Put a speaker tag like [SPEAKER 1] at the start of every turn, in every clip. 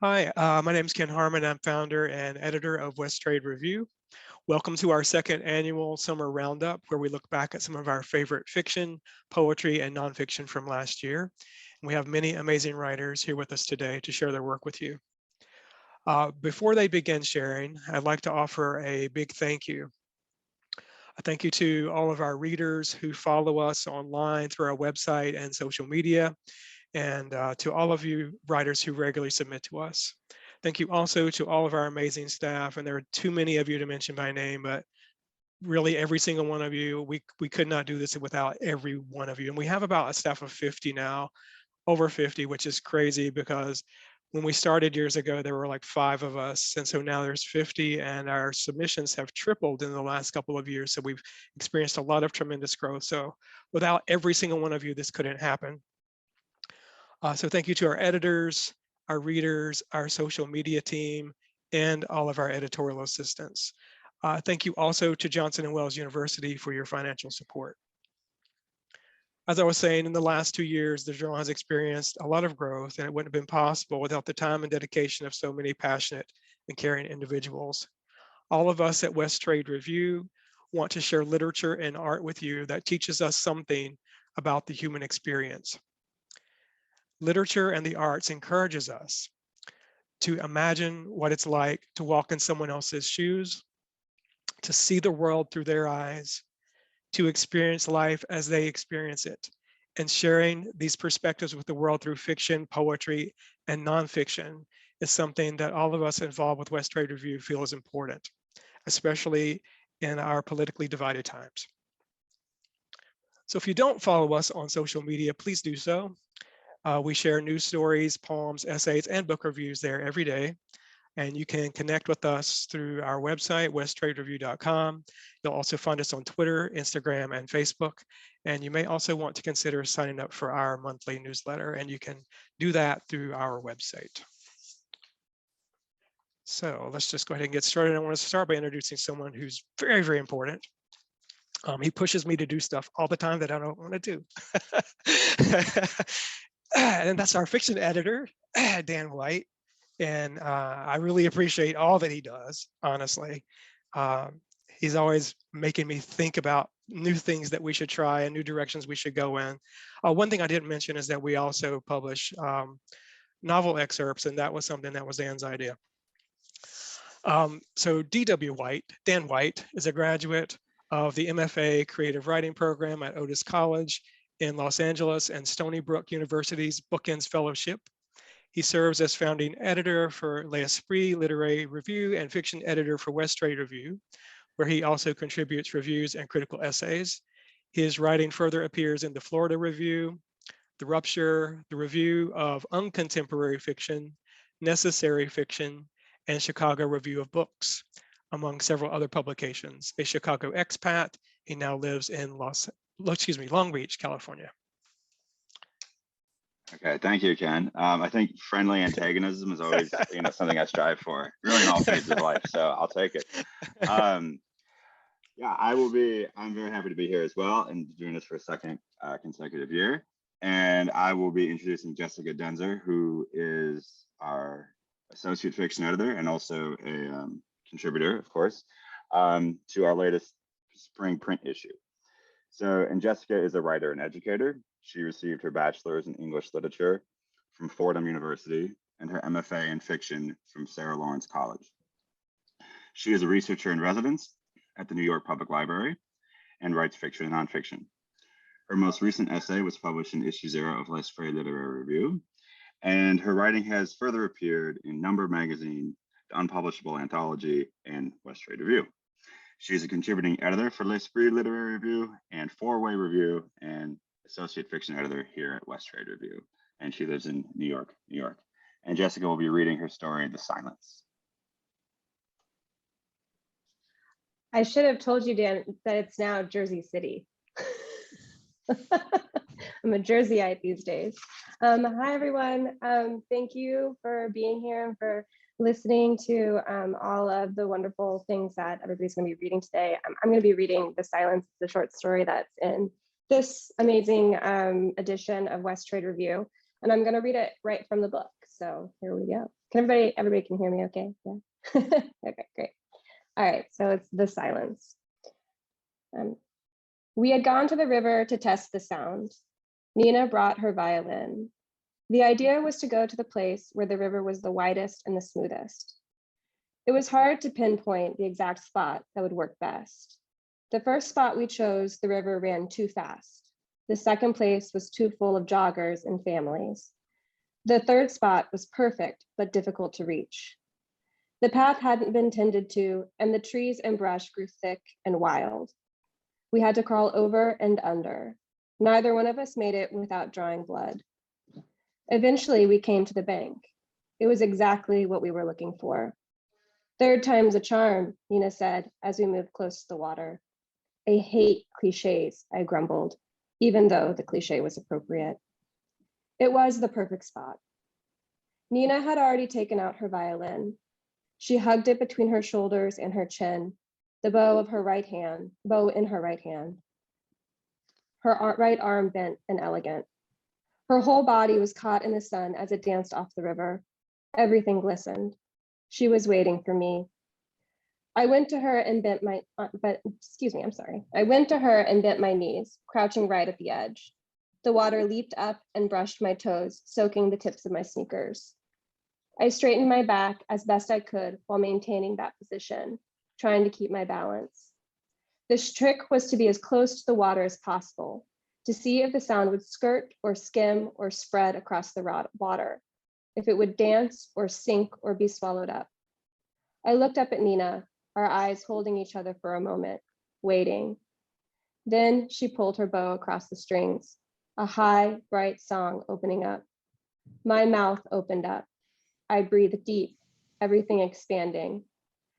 [SPEAKER 1] Hi, my name is Ken Harmon. I'm founder and editor of West Trade Review. Welcome to our second annual summer roundup, where we look back at some of our favorite fiction, poetry, and nonfiction from last year. And we have many amazing writers here with us today to share their work with you. Before they begin sharing, I'd like to offer a big thank you. A thank you to all of our readers who follow us online through our website and social media, and to all of you writers who regularly submit to us. Thank you also to all of our amazing staff, and there are too many of you to mention by name, but really every single one of you, we could not do this without every one of you. And we have about a staff of 50 now, over 50, which is crazy because when we started years ago, there were like 5 of us. And so now there's 50, and our submissions have tripled in the last couple of years. So we've experienced a lot of tremendous growth. So without every single one of you, this couldn't happen. So thank you to our editors, our readers, our social media team, and all of our editorial assistants. Thank you also to Johnson & Wales University for your financial support. As I was saying, in the last 2 years, the journal has experienced a lot of growth, and it wouldn't have been possible without the time and dedication of so many passionate and caring individuals. All of us at West Trade Review want to share literature and art with you that teaches us something about the human experience. Literature and the arts encourages us to imagine what it's like to walk in someone else's shoes, to see the world through their eyes, to experience life as they experience it. And sharing these perspectives with the world through fiction, poetry, and nonfiction is something that all of us involved with West Trade Review feel is important, especially in our politically divided times. So if you don't follow us on social media, please do so. We share news stories, poems, essays, and book reviews there every day. And you can connect with us through our website, westtradereview.com. You'll also find us on Twitter, Instagram, and Facebook. And you may also want to consider signing up for our monthly newsletter, and you can do that through our website. So let's just go ahead and get started. I want to start by introducing someone who's very, very important. He pushes me to do stuff all the time that I don't want to do. And that's our fiction editor, Dan White. And I really appreciate all that he does, honestly. He's always making me think about new things that we should try and new directions we should go in. One thing I didn't mention is that we also publish novel excerpts, and that was something that was Dan's idea. So D.W. White, Dan White, is a graduate of the MFA Creative Writing Program at Otis College in Los Angeles and Stony Brook University's Bookends Fellowship. He serves as founding editor for L'Esprit Literary Review and fiction editor for West Trade Review, where he also contributes reviews and critical essays. His writing further appears in the Florida Review, The Rupture, the Review of Uncontemporary Fiction, Necessary Fiction, and Chicago Review of Books, among several other publications. A Chicago expat, he now lives in Long Beach, California.
[SPEAKER 2] Okay, thank you, Ken. I think friendly antagonism is always, something I strive for, really in all phases of life. So I'll take it. Yeah, I'm very happy to be here as well and doing this for a second consecutive year. And I will be introducing Jessica Denzer, who is our associate fiction editor and also a contributor, of course, to our latest spring print issue. And Jessica is a writer and educator. She received her bachelor's in English literature from Fordham University and her MFA in fiction from Sarah Lawrence College. She is a researcher in residence at the New York Public Library and writes fiction and nonfiction. Her most recent essay was published in issue 0 of L'Esprit Literary Review, and her writing has further appeared in Number Magazine, The Unpublishable Anthology, and West Trade Review. She's a contributing editor for L'Esprit Literary Review and Four-Way Review, and associate fiction editor here at West Trade Review. And she lives in New York, New York. And Jessica will be reading her story, The Silence.
[SPEAKER 3] I should have told you, Dan, that it's now Jersey City. I'm a Jerseyite these days. Hi, everyone. Thank you for being here and for listening to all of the wonderful things that everybody's going to be reading today. I'm going to be reading The Silence, the short story that's in this amazing edition of West Trade Review, and I'm going to read it right from the book. So here we go. Can everybody can hear me okay? Yeah. Okay, great. All right, so it's The Silence. We had gone to the river to test the sound. Nina brought her violin. The idea was to go to the place where the river was the widest and the smoothest. It was hard to pinpoint the exact spot that would work best. The first spot we chose, the river ran too fast. The second place was too full of joggers and families. The third spot was perfect, but difficult to reach. The path hadn't been tended to, and the trees and brush grew thick and wild. We had to crawl over and under. Neither one of us made it without drawing blood. Eventually, we came to the bank. It was exactly what we were looking for. Third time's a charm, Nina said as we moved close to the water. I hate cliches, I grumbled, even though the cliche was appropriate. It was the perfect spot. Nina had already taken out her violin. She hugged it between her shoulders and her chin, the bow in her right hand. Her right arm bent and elegant. Her whole body was caught in the sun as it danced off the river. Everything glistened. She was waiting for me. I went to her and bent my knees, crouching right at the edge. The water leaped up and brushed my toes, soaking the tips of my sneakers. I straightened my back as best I could while maintaining that position, trying to keep my balance. This trick was to be as close to the water as possible, to see if the sound would skirt or skim or spread across the water, if it would dance or sink or be swallowed up. I looked up at Nina, our eyes holding each other for a moment, waiting. Then she pulled her bow across the strings, a high, bright song opening up. My mouth opened up. I breathed deep, everything expanding.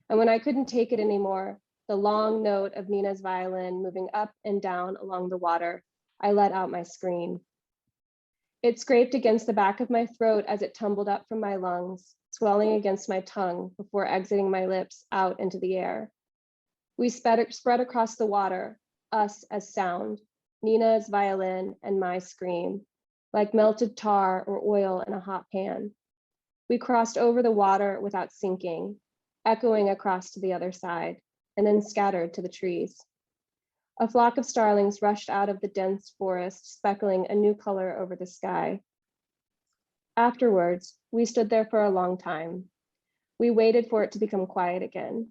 [SPEAKER 3] And when I couldn't take it anymore, the long note of Nina's violin moving up and down along the water, I let out my scream. It scraped against the back of my throat as it tumbled up from my lungs, swelling against my tongue before exiting my lips out into the air. We spread across the water, us as sound, Nina's violin and my scream, like melted tar or oil in a hot pan. We crossed over the water without sinking, echoing across to the other side, and then scattered to the trees. A flock of starlings rushed out of the dense forest, speckling a new color over the sky. Afterwards, we stood there for a long time. We waited for it to become quiet again.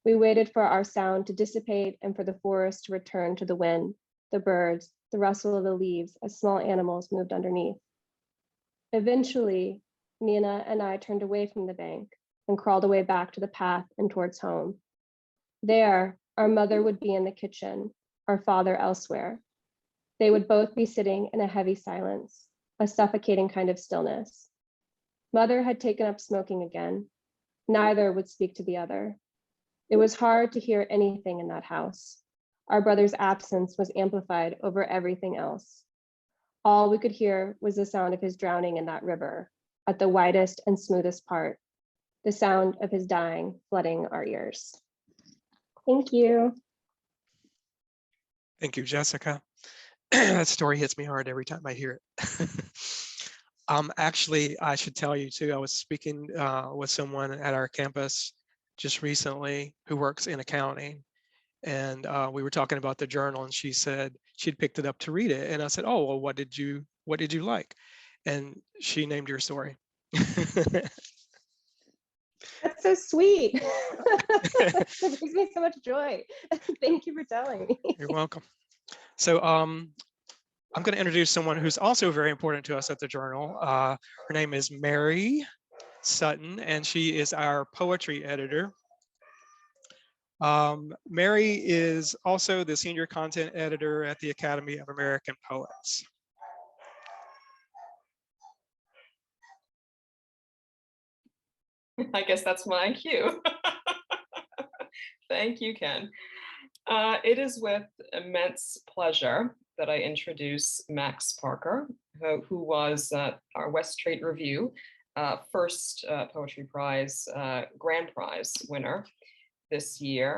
[SPEAKER 3] We waited for our sound to dissipate and for the forest to return to the wind, the birds, the rustle of the leaves as small animals moved underneath. Eventually, Nina and I turned away from the bank and crawled away back to the path and towards home. There, our mother would be in the kitchen, our father elsewhere. They would both be sitting in a heavy silence, a suffocating kind of stillness. Mother had taken up smoking again. Neither would speak to the other. It was hard to hear anything in that house. Our brother's absence was amplified over everything else. All we could hear was the sound of his drowning in that river, at the widest and smoothest part, the sound of his dying flooding our ears. Thank you.
[SPEAKER 1] Thank you, Jessica. That story hits me hard every time I hear it. Actually, I should tell you too, I was speaking with someone at our campus just recently who works in accounting. And we were talking about the journal, and she said she'd picked it up to read it. And I said, oh, well, what did you like? And she named your story.
[SPEAKER 3] That's so sweet. It brings me so much joy. Thank you for telling me.
[SPEAKER 1] You're welcome. So I'm going to introduce someone who's also very important to us at the Journal. Her name is Mary Sutton, and she is our poetry editor. Mary is also the senior content editor at the Academy of American Poets.
[SPEAKER 4] I guess that's my cue. Thank you, Ken. It is with immense pleasure that I introduce Max Parker, who was our West Strait Review first Poetry Prize Grand Prize winner this year.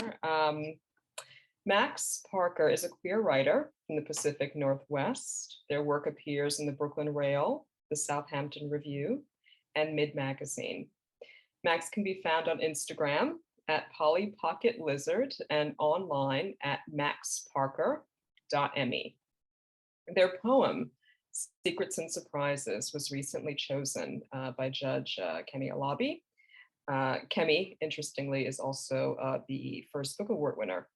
[SPEAKER 4] Max Parker is a queer writer from the Pacific Northwest. Their work appears in the Brooklyn Rail, the Southampton Review, and Mid Magazine. Max can be found on Instagram at Polly Pocket Lizard and online at maxparker.me. Their poem, Secrets and Surprises, was recently chosen by Judge Kemi Alabi. Kemi, interestingly, is also the first book award winner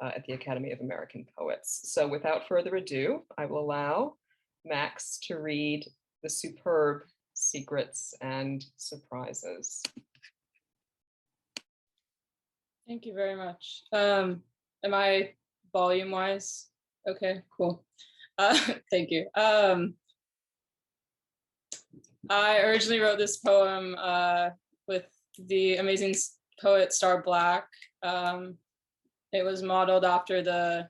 [SPEAKER 4] at the Academy of American Poets. So without further ado, I will allow Max to read the superb Secrets and Surprises.
[SPEAKER 5] Thank you very much. Am I volume wise? Okay, cool. Thank you. I originally wrote this poem with the amazing poet Star Black. It was modeled after the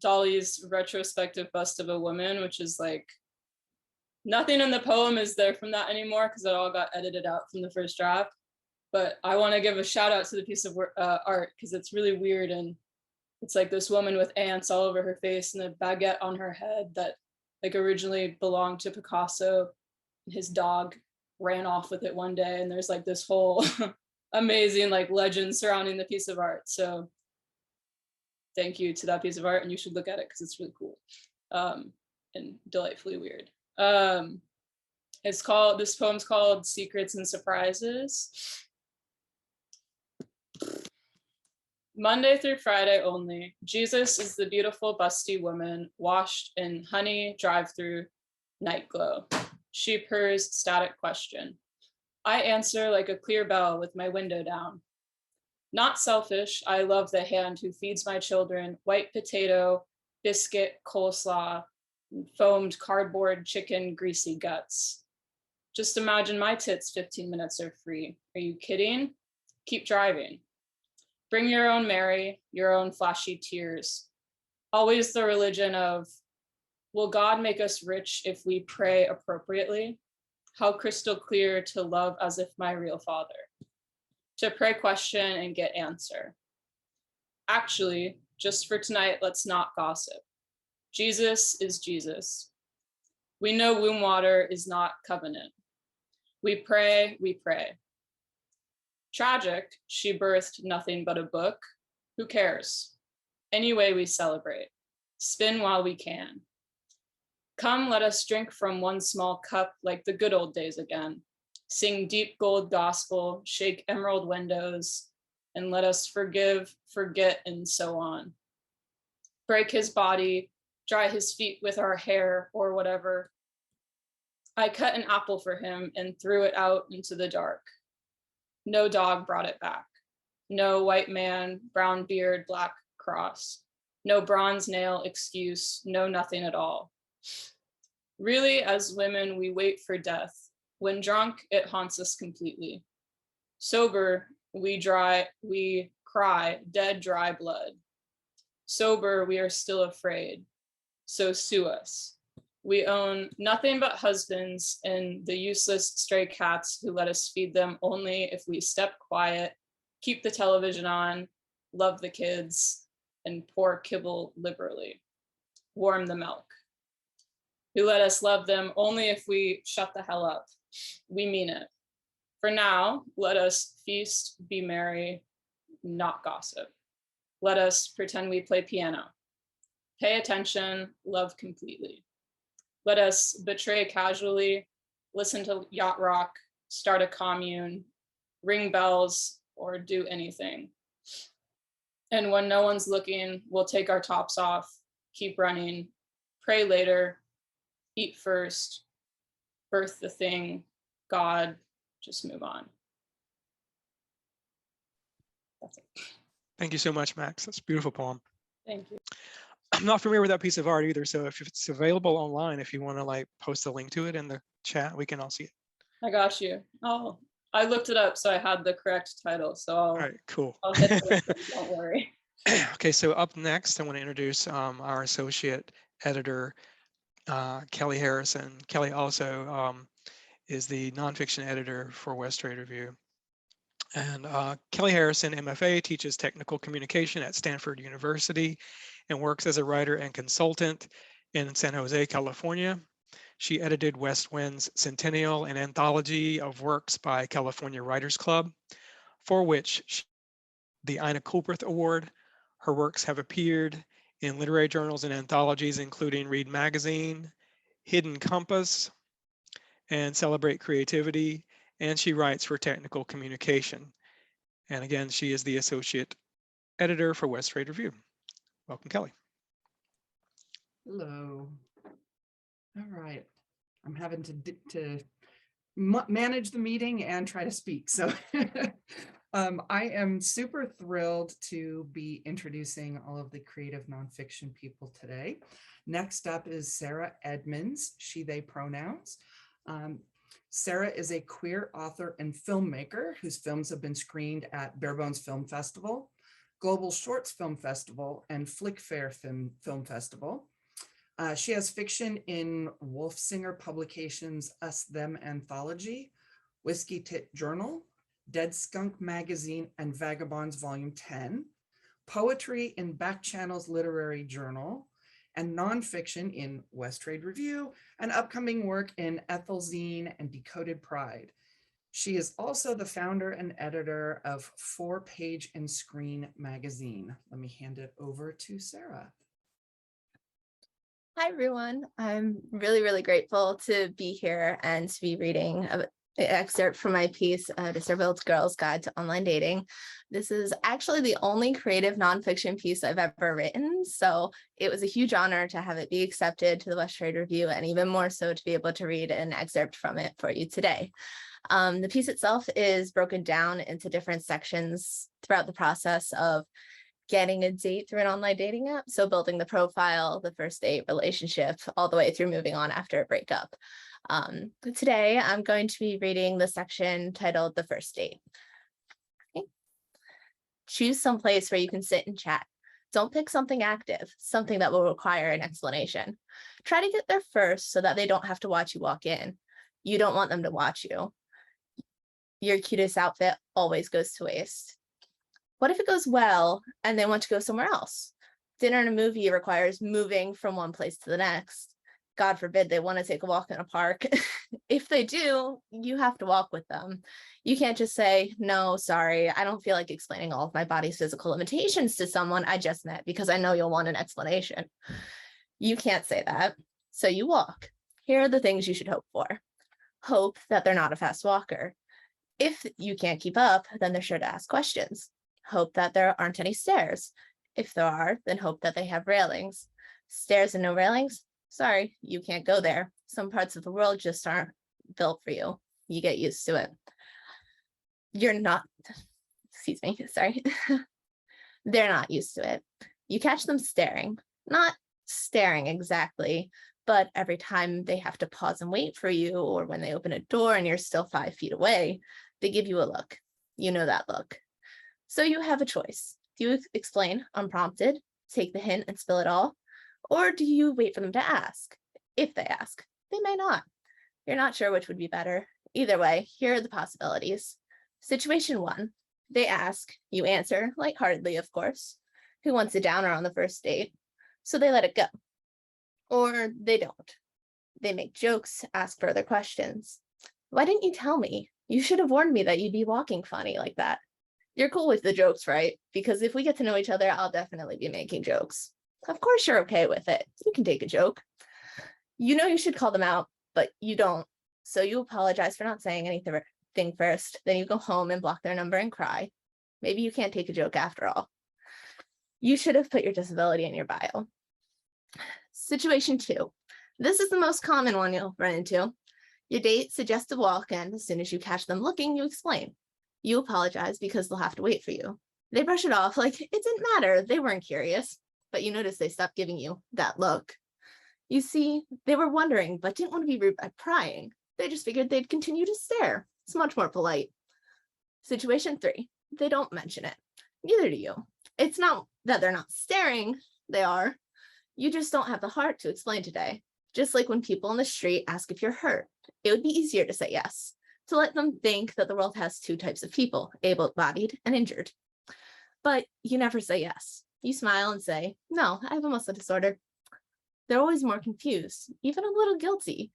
[SPEAKER 5] Dolly's retrospective bust of a woman, which is like, nothing in the poem is there from that anymore because it all got edited out from the first draft. But I want to give a shout out to the piece of art because it's really weird, and it's like this woman with ants all over her face and a baguette on her head that like originally belonged to Picasso. His dog ran off with it one day, and there's like this whole amazing like legend surrounding the piece of art. So thank you to that piece of art, and you should look at it because it's really cool and delightfully weird. This poem's called Secrets and Surprises. Monday through Friday only, Jesus is the beautiful busty woman washed in honey drive-through night glow. She purrs static question. I answer like a clear bell with my window down. Not selfish, I love the hand who feeds my children white potato, biscuit, coleslaw, and foamed cardboard chicken greasy guts. Just imagine my tits 15 minutes are free. Are you kidding? Keep driving. Bring your own Mary, your own flashy tears. Always the religion of, will God make us rich if we pray appropriately? How crystal clear to love as if my real father. To pray question and get answer. Actually, just for tonight, let's not gossip. Jesus is Jesus. We know womb water is not covenant. We pray, we pray. Tragic, she birthed nothing but a book. Who cares? Anyway, we celebrate. Spin while we can. Come, let us drink from one small cup like the good old days again. Sing deep gold gospel, shake emerald windows, and let us forgive, forget, and so on. Break his body, dry his feet with our hair or whatever. I cut an apple for him and threw it out into the dark. No dog brought it back. No white man, brown beard, black cross. No bronze nail excuse, no nothing at all. Really, as women, we wait for death. When drunk, it haunts us completely. Sober, we cry dead, dry blood. Sober, we are still afraid. So sue us. We own nothing but husbands and the useless stray cats who let us feed them only if we step quiet, keep the television on, love the kids, and pour kibble liberally. Warm the milk. Who let us love them only if we shut the hell up. We mean it. For now, let us feast, be merry, not gossip. Let us pretend we play piano. Pay attention, love completely. Let us betray casually, listen to yacht rock, start a commune, ring bells, or do anything. And when no one's looking, we'll take our tops off, keep running, pray later, eat first, birth the thing, God, just move on. That's it.
[SPEAKER 1] Thank you so much, Max. That's a beautiful poem.
[SPEAKER 5] Thank you.
[SPEAKER 1] I'm not familiar with that piece of art either, so if it's available online, if you want to like post a link to it in the chat, we can all see it.
[SPEAKER 5] I got you. Oh, I looked it up, so I had the correct title. So
[SPEAKER 1] All right, cool.
[SPEAKER 5] I'll hit the link, don't worry.
[SPEAKER 1] Okay, so up next, I want to introduce our associate editor, Kelly Harrison. Kelly also is the nonfiction editor for West Trade Review. And Kelly Harrison, MFA, teaches technical communication at Stanford University and works as a writer and consultant in San Jose, California. She edited West Wind's Centennial, an anthology of works by California Writers Club, for which she the Ina Coolbrith Award. Her works have appeared in literary journals and anthologies, including Read Magazine, Hidden Compass, and Celebrate Creativity, and she writes for Technical Communication. And again, she is the associate editor for West Trade Review. Welcome, Kelly.
[SPEAKER 6] Hello. All right. I'm having to manage the meeting and try to speak. So I am super thrilled to be introducing all of the creative nonfiction people today. Next up is Sarah Edmonds, she, they pronouns. Sarah is a queer author and filmmaker whose films have been screened at Barebones Film Festival, Global Shorts Film Festival, and Flick Fair Film Festival. She has fiction in Wolfsinger Publications' Us Them Anthology, Whiskey Tit Journal, Dead Skunk Magazine, and Vagabonds Volume 10, poetry in Back Channel's Literary Journal, and nonfiction in West Trade Review, and upcoming work in Ethelzine and Decoded Pride. She is also the founder and editor of 4-Page and Screen magazine. Let me hand it over to Sarah.
[SPEAKER 7] Hi, everyone. I'm really grateful to be here and to be reading an excerpt from my piece, Disturbed Girl's Guide to Online Dating. This is actually the only creative nonfiction piece I've ever written, so it was a huge honor to have it be accepted to the West Trade Review, and even more so to be able to read an excerpt from it for you today. The piece itself is broken down into different sections throughout the process of getting a date through an online dating app. So building the profile, the first date, relationship, all the way through moving on after a breakup. Today, I'm going to be reading the section titled The First Date. Okay. Choose some place where you can sit and chat. Don't pick something active, something that will require an explanation. Try to get there first so that they don't have to watch you walk in. You don't want them to watch you. Your cutest outfit always goes to waste. What if it goes well and they want to go somewhere else? Dinner and a movie requires moving from one place to the next. God forbid they want to take a walk in a park. If they do, you have to walk with them. You can't just say, no, sorry, I don't feel like explaining all of my body's physical limitations to someone I just met because I know you'll want an explanation. You can't say that. So you walk. Here are the things you should hope for. Hope that they're not a fast walker. If you can't keep up, then they're sure to ask questions. Hope that there aren't any stairs. If there are, then hope that they have railings. Stairs and no railings? Sorry, you can't go there. Some parts of the world just aren't built for you. You get used to it. You're not, excuse me, sorry. They're not used to it. You catch them staring, not staring exactly, but every time they have to pause and wait for you, or when they open a door and you're still 5 feet away, they give you a look. You know that look. So you have a choice. Do you explain unprompted, take the hint and spill it all? Or do you wait for them to ask? If they ask, they may not. You're not sure which would be better. Either way, here are the possibilities. Situation 1, they ask, you answer, lightheartedly, of course. Who wants a downer on the first date? So they let it go. Or they don't. They make jokes, ask further questions. Why didn't you tell me? You should have warned me that you'd be walking funny like that. You're cool with the jokes, right? Because if we get to know each other, I'll definitely be making jokes. Of course you're okay with it. You can take a joke. You know you should call them out, but you don't. So you apologize for not saying anything first. Then you go home and block their number and cry. Maybe you can't take a joke after all. You should have put your disability in your bio. Situation 2. This is the most common one you'll run into. Your date suggests a walk-in. As soon as you catch them looking, you explain. You apologize because they'll have to wait for you. They brush it off like it didn't matter. They weren't curious, but you notice they stopped giving you that look. You see, they were wondering, but didn't want to be rude by prying. They just figured they'd continue to stare. It's much more polite. Situation 3, they don't mention it. Neither do you. It's not that they're not staring. They are. You just don't have the heart to explain today. Just like when people on the street ask if you're hurt, it would be easier to say yes, to let them think that the world has 2 types of people, able-bodied and injured. But you never say yes. You smile and say, no, I have a muscle disorder. They're always more confused, even a little guilty.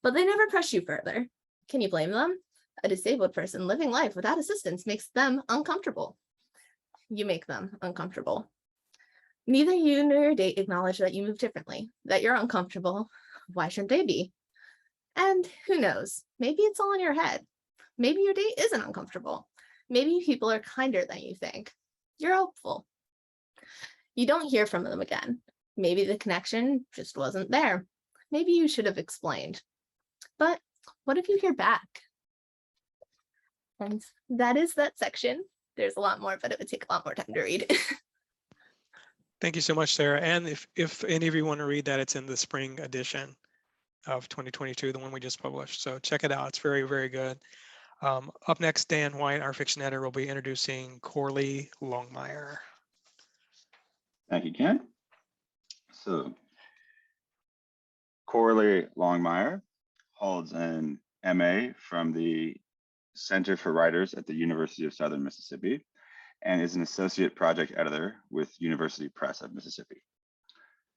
[SPEAKER 7] but they never press you further. Can you blame them? A disabled person living life without assistance makes them uncomfortable. You make them uncomfortable. Neither you nor your date acknowledge that you move differently, that you're uncomfortable. Why shouldn't they be? And who knows, maybe it's all in your head. Maybe your date isn't uncomfortable. Maybe people are kinder than you think. You're hopeful. You don't hear from them again. Maybe the connection just wasn't there. Maybe you should have explained. But what if you hear back? And that is that section. There's a lot more, but it would take a lot more time to read.
[SPEAKER 1] Thank you so much, Sarah. And if any of you want to read that, it's in the spring edition of 2022, the one we just published. So check it out. It's very, very good. Up next, Dan White, our fiction editor, will be introducing Corley Longmire.
[SPEAKER 2] Thank you, Ken. So Corley Longmire holds an MA from the Center for Writers at the University of Southern Mississippi and is an associate project editor with University Press of Mississippi.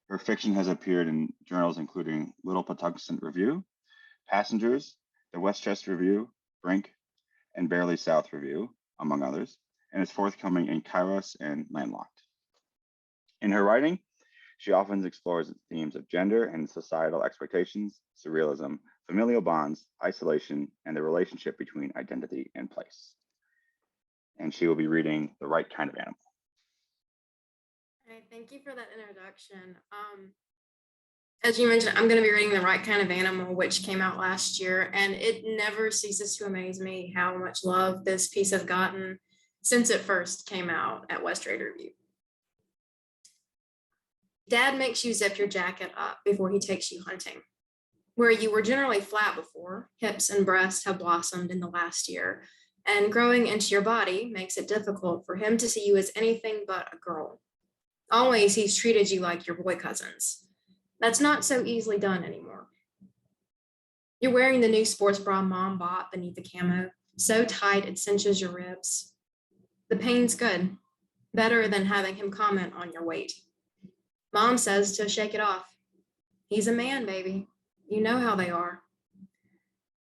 [SPEAKER 2] Her fiction has appeared in journals including Little Patuxent Review, Passengers, the Westchester Review, Brink, and Barely South Review, among others, and is forthcoming in Kairos and Landlocked. In her writing, she often explores themes of gender and societal expectations, surrealism, familial bonds, isolation, and the relationship between identity and place. And she will be reading The Right Kind of Animal.
[SPEAKER 8] Hey, thank you for that introduction. As you mentioned, I'm going to be reading The Right Kind of Animal, which came out last year, and it never ceases to amaze me how much love this piece has gotten since it first came out at West Trade Review. Dad makes you zip your jacket up before he takes you hunting. Where you were generally flat before, hips and breasts have blossomed in the last year, and growing into your body makes it difficult for him to see you as anything but a girl. Always he's treated you like your boy cousins. That's not so easily done anymore. You're wearing the new sports bra mom bought beneath the camo, so tight it cinches your ribs. The pain's good, better than having him comment on your weight. Mom says to shake it off. He's a man, baby. You know how they are.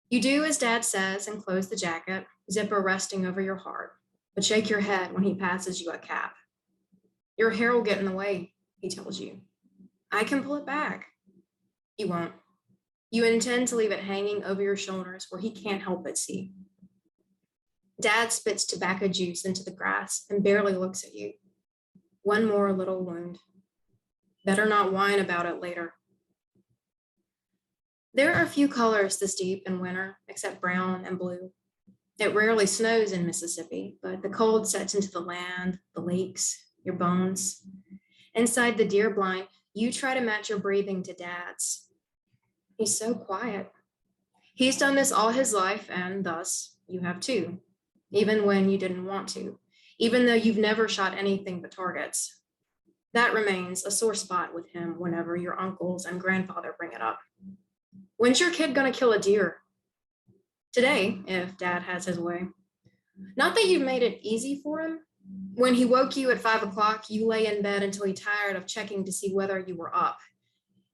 [SPEAKER 8] You do as Dad says and close the jacket, zipper resting over your heart, but shake your head when he passes you a cap. Your hair will get in the way, he tells you. I can pull it back. You won't. You intend to leave it hanging over your shoulders where he can't help but see. Dad spits tobacco juice into the grass and barely looks at you. One more little wound. Better not whine about it later. There are few colors this deep in winter, except brown and blue. It rarely snows in Mississippi, but the cold sets into the land, the lakes, your bones. Inside the deer blind, you try to match your breathing to Dad's. He's so quiet. He's done this all his life, and thus you have too, even when you didn't want to, even though you've never shot anything but targets. That remains a sore spot with him whenever your uncles and grandfather bring it up. When's your kid gonna kill a deer? Today, if Dad has his way. Not that you've made it easy for him. When he woke you at 5 o'clock, you lay in bed until he tired of checking to see whether you were up.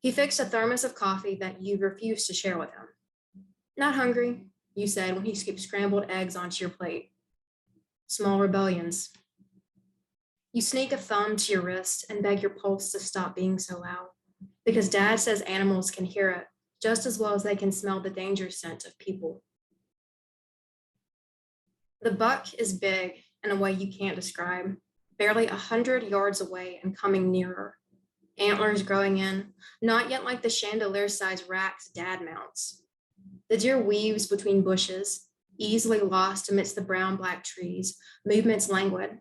[SPEAKER 8] He fixed a thermos of coffee that you refused to share with him. Not hungry, you said when he scooped scrambled eggs onto your plate. Small rebellions. You sneak a thumb to your wrist and beg your pulse to stop being so loud, because Dad says animals can hear it just as well as they can smell the danger scent of people. The buck is big in a way you can't describe, barely 100 yards away and coming nearer. Antlers growing in, not yet like the chandelier-sized racks Dad mounts. The deer weaves between bushes, easily lost amidst the brown-black trees, movements languid.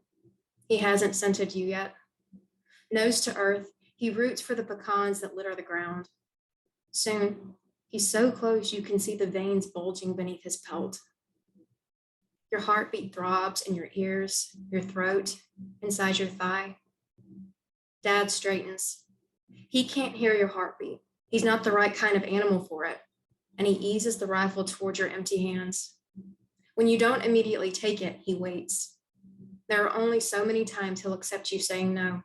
[SPEAKER 8] He hasn't scented you yet. Nose to earth, he roots for the pecans that litter the ground. Soon, he's so close you can see the veins bulging beneath his pelt. Your heartbeat throbs in your ears, your throat, inside your thigh. Dad straightens. He can't hear your heartbeat. He's not the right kind of animal for it. And he eases the rifle towards your empty hands. When you don't immediately take it, he waits. There are only so many times he'll accept you saying no.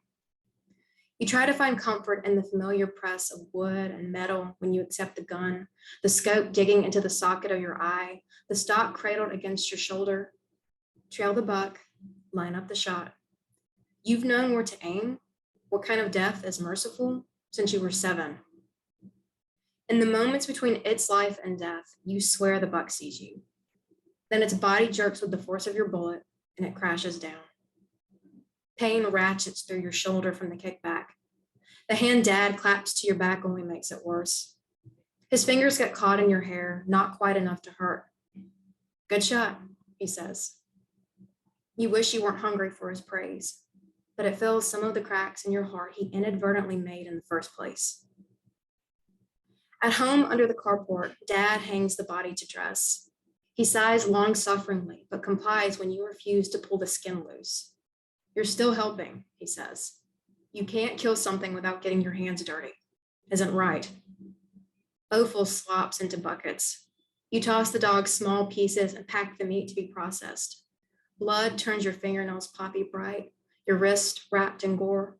[SPEAKER 8] You try to find comfort in the familiar press of wood and metal when you accept the gun, the scope digging into the socket of your eye, the stock cradled against your shoulder. Trail the buck, line up the shot. You've known where to aim, what kind of death is merciful, since you were 7. In the moments between its life and death, you swear the buck sees you. Then its body jerks with the force of your bullet and it crashes down. Pain ratchets through your shoulder from the kickback. The hand Dad claps to your back only makes it worse. His fingers get caught in your hair, not quite enough to hurt. Good shot, he says. You wish you weren't hungry for his praise, but it fills some of the cracks in your heart he inadvertently made in the first place. At home under the carport, Dad hangs the body to dress. He sighs long-sufferingly, but complies when you refuse to pull the skin loose. You're still helping, he says. You can't kill something without getting your hands dirty. Isn't right. Offal slops into buckets. You toss the dog small pieces and pack the meat to be processed. Blood turns your fingernails poppy bright, your wrist wrapped in gore.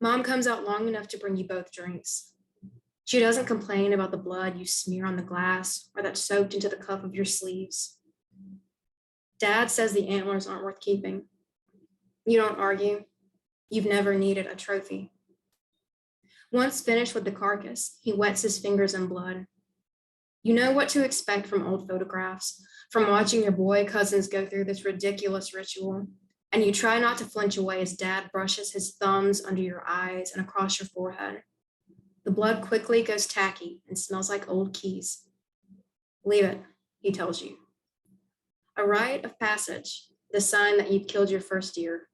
[SPEAKER 8] Mom comes out long enough to bring you both drinks. She doesn't complain about the blood you smear on the glass or that's soaked into the cuff of your sleeves. Dad says the antlers aren't worth keeping. You don't argue. You've never needed a trophy. Once finished with the carcass, he wets his fingers in blood. You know what to expect from old photographs, from watching your boy cousins go through this ridiculous ritual, and you try not to flinch away as Dad brushes his thumbs under your eyes and across your forehead. The blood quickly goes tacky and smells like old keys. Leave it, he tells you. A rite of passage, the sign that you've killed your first deer.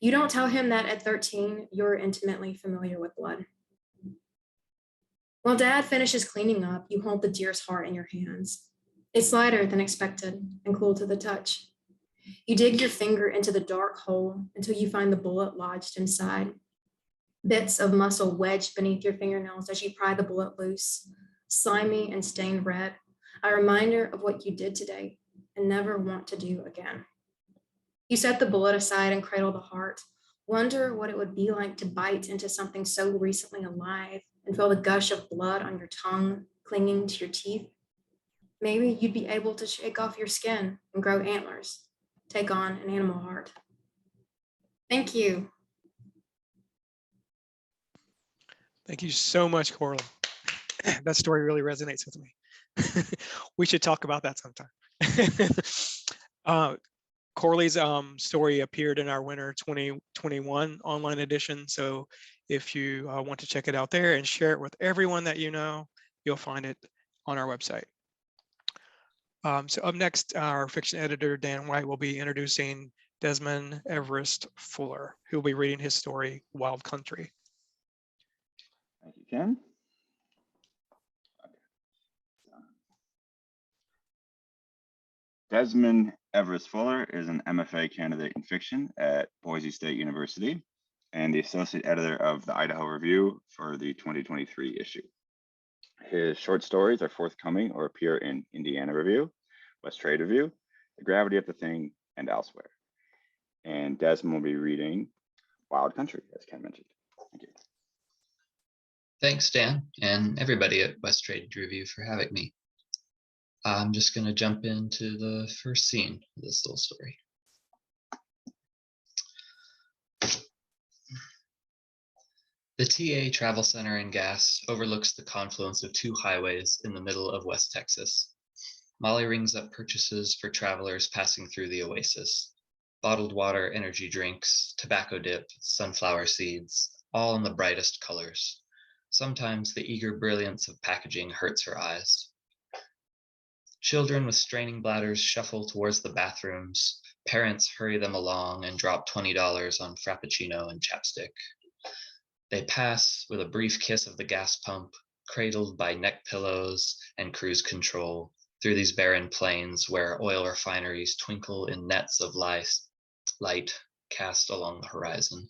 [SPEAKER 8] You don't tell him that at 13, you're intimately familiar with blood. While Dad finishes cleaning up, you hold the deer's heart in your hands. It's lighter than expected and cool to the touch. You dig your finger into the dark hole until you find the bullet lodged inside. Bits of muscle wedged beneath your fingernails as you pry the bullet loose, slimy and stained red, a reminder of what you did today and never want to do again. You set the bullet aside and cradle the heart, wonder what it would be like to bite into something so recently alive and feel the gush of blood on your tongue clinging to your teeth. Maybe you'd be able to shake off your skin and grow antlers, take on an animal heart. Thank you.
[SPEAKER 1] Thank you so much, Corley. That story really resonates with me. We should talk about that sometime. Corley's story appeared in our winter 2021 online edition. So if you want to check it out there and share it with everyone that you know, you'll find it on our website. So up next, our fiction editor, Dan White, will be introducing Desmond Everest Fuller, who will be reading his story, Wild Country.
[SPEAKER 2] Thank you, Ken. Desmond Everest Fuller is an MFA candidate in fiction at Boise State University and the associate editor of the Idaho Review for the 2023 issue. His short stories are forthcoming or appear in Indiana Review, West Trade Review, The Gravity of the Thing, and elsewhere. And Desmond will be reading Wild Country, as Ken mentioned. Thank you.
[SPEAKER 9] Thanks, Dan, and everybody at West Trade Review for having me. I'm just going to jump into the first scene of this little story. The TA Travel Center in Gas overlooks the confluence of 2 highways in the middle of West Texas. Molly rings up purchases for travelers passing through the oasis. Bottled water, energy drinks, tobacco dip, sunflower seeds, all in the brightest colors. Sometimes the eager brilliance of packaging hurts her eyes. Children with straining bladders shuffle towards the bathrooms. Parents hurry them along and drop $20 on Frappuccino and chapstick. They pass with a brief kiss of the gas pump, cradled by neck pillows and cruise control, through these barren plains where oil refineries twinkle in nets of light cast along the horizon.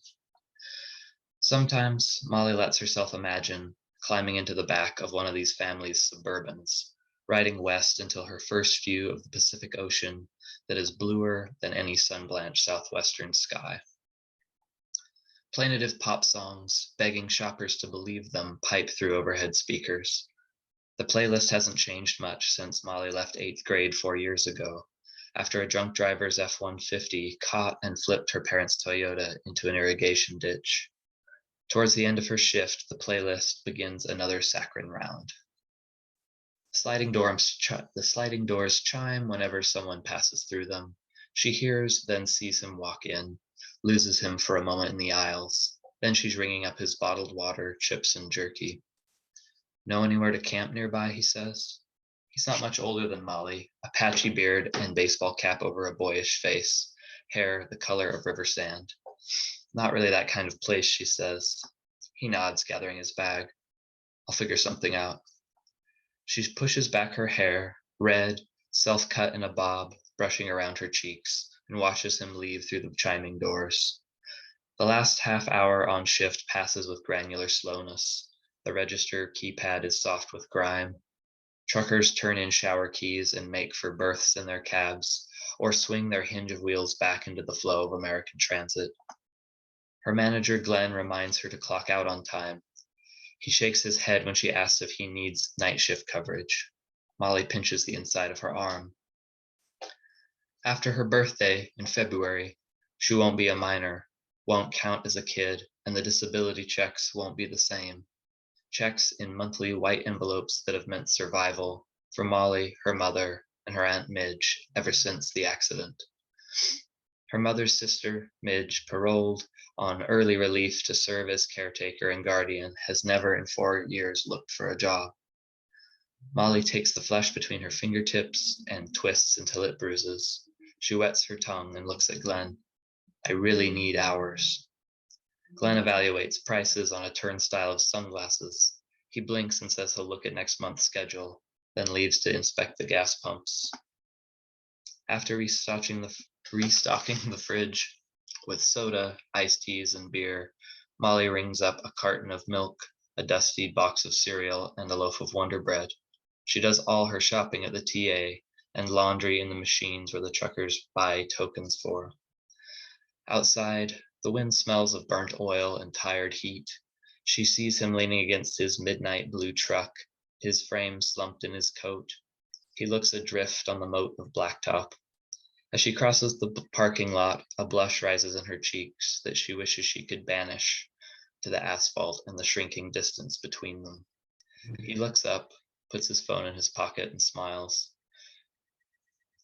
[SPEAKER 9] Sometimes Molly lets herself imagine climbing into the back of one of these families' Suburbans, riding west until her first view of the Pacific Ocean that is bluer than any sun-blanched southwestern sky. Plaintive pop songs, begging shoppers to believe them, pipe through overhead speakers. The playlist hasn't changed much since Molly left 8th grade 4 years ago, after a drunk driver's F-150 caught and flipped her parents' Toyota into an irrigation ditch. Towards the end of her shift, the playlist begins another saccharine round. The sliding doors chime whenever someone passes through them. She hears, then sees him walk in, loses him for a moment in the aisles. Then she's ringing up his bottled water, chips, and jerky. Know anywhere to camp nearby, he says. He's not much older than Molly, a patchy beard and baseball cap over a boyish face, hair the color of river sand. Not really that kind of place, she says. He nods, gathering his bag. I'll figure something out. She pushes back her hair, red, self-cut in a bob, brushing around her cheeks, and watches him leave through the chiming doors. The last half hour on shift passes with granular slowness. The register keypad is soft with grime. Truckers turn in shower keys and make for berths in their cabs, or swing their hinge of wheels back into the flow of American transit. Her manager, Glenn, reminds her to clock out on time. He shakes his head when she asks if he needs night shift coverage. Molly pinches the inside of her arm. After her birthday in February, she won't be a minor, won't count as a kid, and the disability checks won't be the same. Checks in monthly white envelopes that have meant survival for Molly, her mother, and her Aunt Midge ever since the accident. Her mother's sister, Midge, paroled on early relief to serve as caretaker and guardian, has never in 4 years looked for a job. Molly takes the flesh between her fingertips and twists until it bruises. She wets her tongue and looks at Glenn. I really need hours. Glenn evaluates prices on a turnstile of sunglasses. He blinks and says he'll look at next month's schedule, then leaves to inspect the gas pumps. After restocking the fridge with soda, iced teas, and beer, Molly rings up a carton of milk, a dusty box of cereal, and a loaf of Wonder Bread. She does all her shopping at the TA and laundry in the machines where the truckers buy tokens for. Outside, the wind smells of burnt oil and tired heat. She sees him leaning against his midnight blue truck, his frame slumped in his coat. He looks adrift on the moat of blacktop. As she crosses the parking lot, a blush rises in her cheeks that she wishes she could banish to the asphalt and the shrinking distance between them. He looks up, puts his phone in his pocket, and smiles.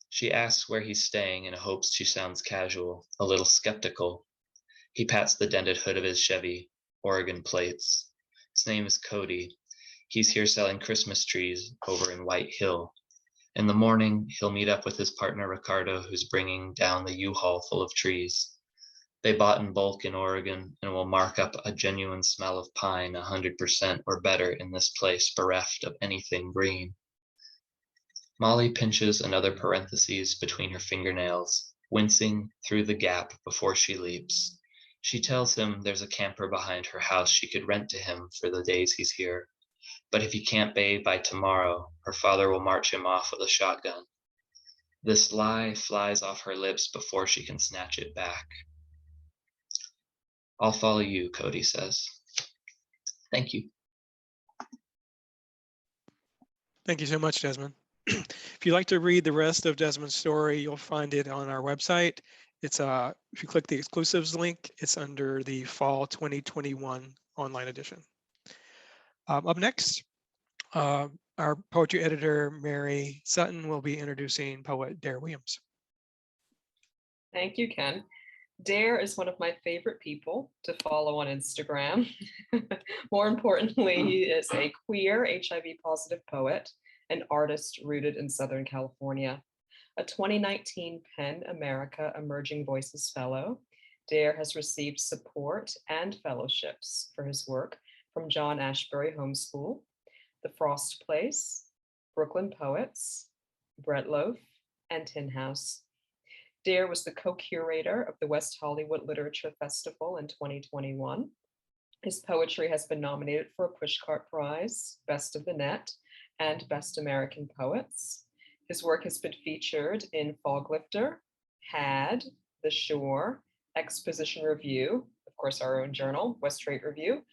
[SPEAKER 9] She asks where he's staying and hopes she sounds casual, a little skeptical. He pats the dented hood of his Chevy, Oregon plates. His name is Cody. He's here selling Christmas trees over in White Hill. In the morning, he'll meet up with his partner Ricardo, who's bringing down the U-Haul full of trees. They bought in bulk in Oregon and will mark up a genuine smell of pine 100% or better in this place bereft of anything green. Molly pinches another parenthesis between her fingernails, wincing through the gap before she leaps. She tells him there's a camper behind her house she could rent to him for the days he's here. But if he can't bathe by tomorrow, her father will march him off with a shotgun. This lie flies off her lips before she can snatch it back. I'll follow you, Cody says. Thank you.
[SPEAKER 1] Thank you so much, Desmond. If you'd like to read the rest of Desmond's story, you'll find it on our website. It's if you click the exclusives link, it's under the Fall 2021 online edition. Up next, our poetry editor, Mary Sutton, will be introducing poet Dare Williams.
[SPEAKER 4] Thank you, Ken. Dare is one of my favorite people to follow on Instagram. More importantly, he is a queer HIV positive poet, an artist rooted in Southern California. A 2019 PEN America Emerging Voices Fellow, Dare has received support and fellowships for his work from John Ashbery Homeschool, The Frost Place, Brooklyn Poets, Bread Loaf, and Tin House. Dare was the co-curator of the West Hollywood Literature Festival in 2021. His poetry has been nominated for a Pushcart Prize, Best of the Net, and Best American Poets. His work has been featured in Foglifter, Had, The Shore, Exposition Review, of course, our own journal, West Strait Review,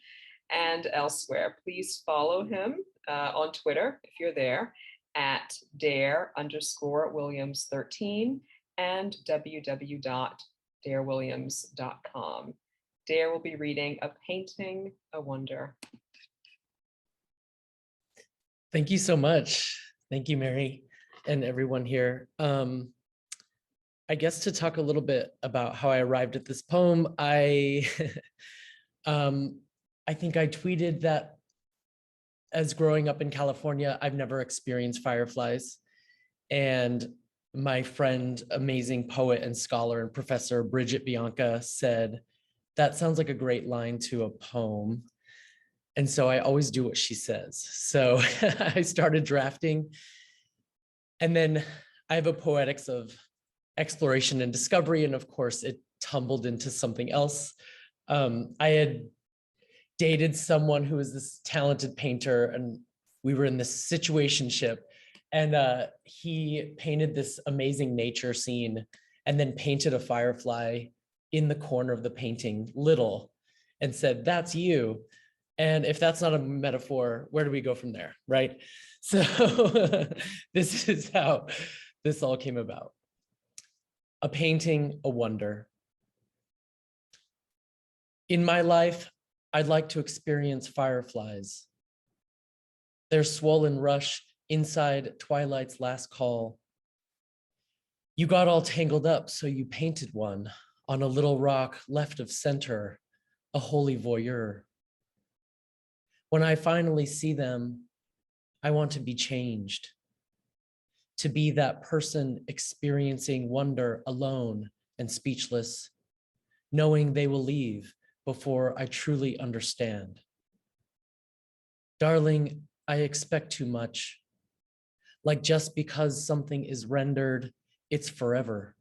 [SPEAKER 4] and elsewhere. Please follow him on Twitter if you're there at dare_Williams13 and www.darewilliams.com. Dare will be reading A Painting, a Wonder.
[SPEAKER 10] Thank you so much. Thank you, Mary, and everyone here. I guess to talk a little bit about how I arrived at this poem, I think I tweeted that as growing up in California, I've never experienced fireflies. And my friend, amazing poet and scholar and professor Bridget Bianca said, that sounds like a great line to a poem. And so I always do what she says. So I started drafting. And then I have a poetics of exploration and discovery. And of course, it tumbled into something else. I had dated someone who was this talented painter, and we were in this situationship. And he painted this amazing nature scene and then painted a firefly in the corner of the painting, little, and said, "That's you." And if that's not a metaphor, where do we go from there, right? So this is how this all came about. A painting, a wonder. In my life, I'd like to experience fireflies. Their swollen rush inside twilight's last call. You got all tangled up, so you painted one on a little rock left of center, a holy voyeur. When I finally see them, I want to be changed, to be that person experiencing wonder alone and speechless, knowing they will leave before I truly understand. Darling, I expect too much, like just because something is rendered, it's forever,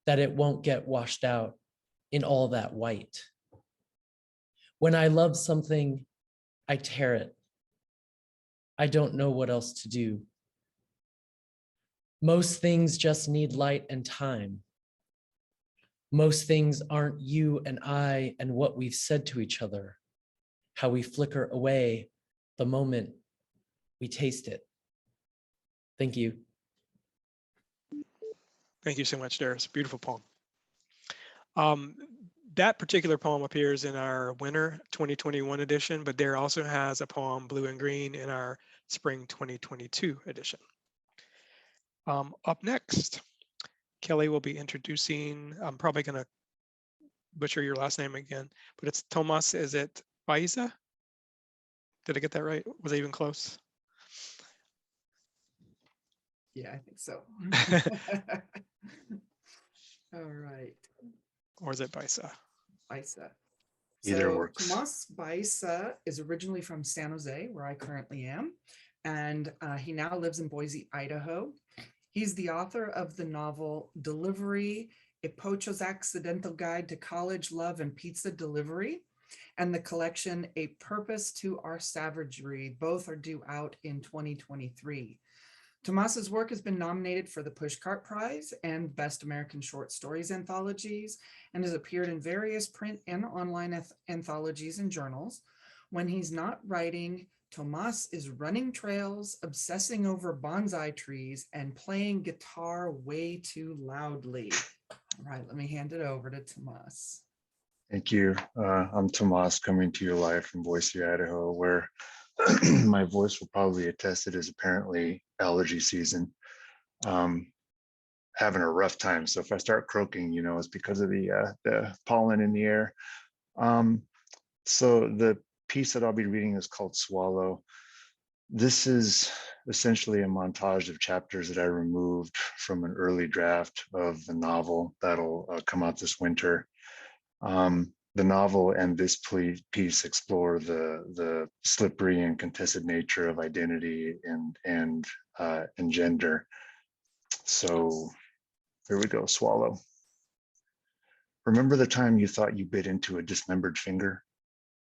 [SPEAKER 10] that it won't get washed out in all that white. When I love something, I tear it. I don't know what else to do. Most things just need light and time. Most things aren't you and I and what we've said to each other, how we flicker away the moment we taste it. Thank you.
[SPEAKER 1] Thank you so much, Darius. Beautiful poem. That particular poem appears in our winter 2021 edition, but Dare also has a poem, Blue and Green, in our spring 2022 edition. Up next, Kelly will be introducing, I'm probably going to butcher your last name again, but it's Tomas, is it Baiza? Did I get that right? Was I even close?
[SPEAKER 6] Yeah, I think so. All right.
[SPEAKER 1] Or is it Baiza?
[SPEAKER 6] Baiza.
[SPEAKER 11] Either
[SPEAKER 6] So
[SPEAKER 11] works.
[SPEAKER 6] Tomas Baiza is originally from San Jose, where I currently am, and he now lives in Boise, Idaho. He's the author of the novel Delivery, A Pocho's Accidental Guide to College, Love, and Pizza Delivery, and the collection A Purpose to Our Savagery. Both are due out in 2023. Tomas's work has been nominated for the Pushcart Prize and Best American Short Stories anthologies, and has appeared in various print and online anthologies and journals. When he's not writing, Tomas is running trails, obsessing over bonsai trees, and playing guitar way too loudly. All right, let me hand it over to Tomas.
[SPEAKER 11] Thank you. I'm Tomas, coming to you live from Boise, Idaho, where my voice will probably attest it is apparently allergy season. Having a rough time. So if I start croaking, you know, it's because of the pollen in the air. So the piece that I'll be reading is called Swallow. This is essentially a montage of chapters that I removed from an early draft of the novel that'll come out this winter. The novel and this piece explore the slippery and contested nature of identity and gender. So here we go, Swallow. Remember the time you thought you bit into a dismembered finger?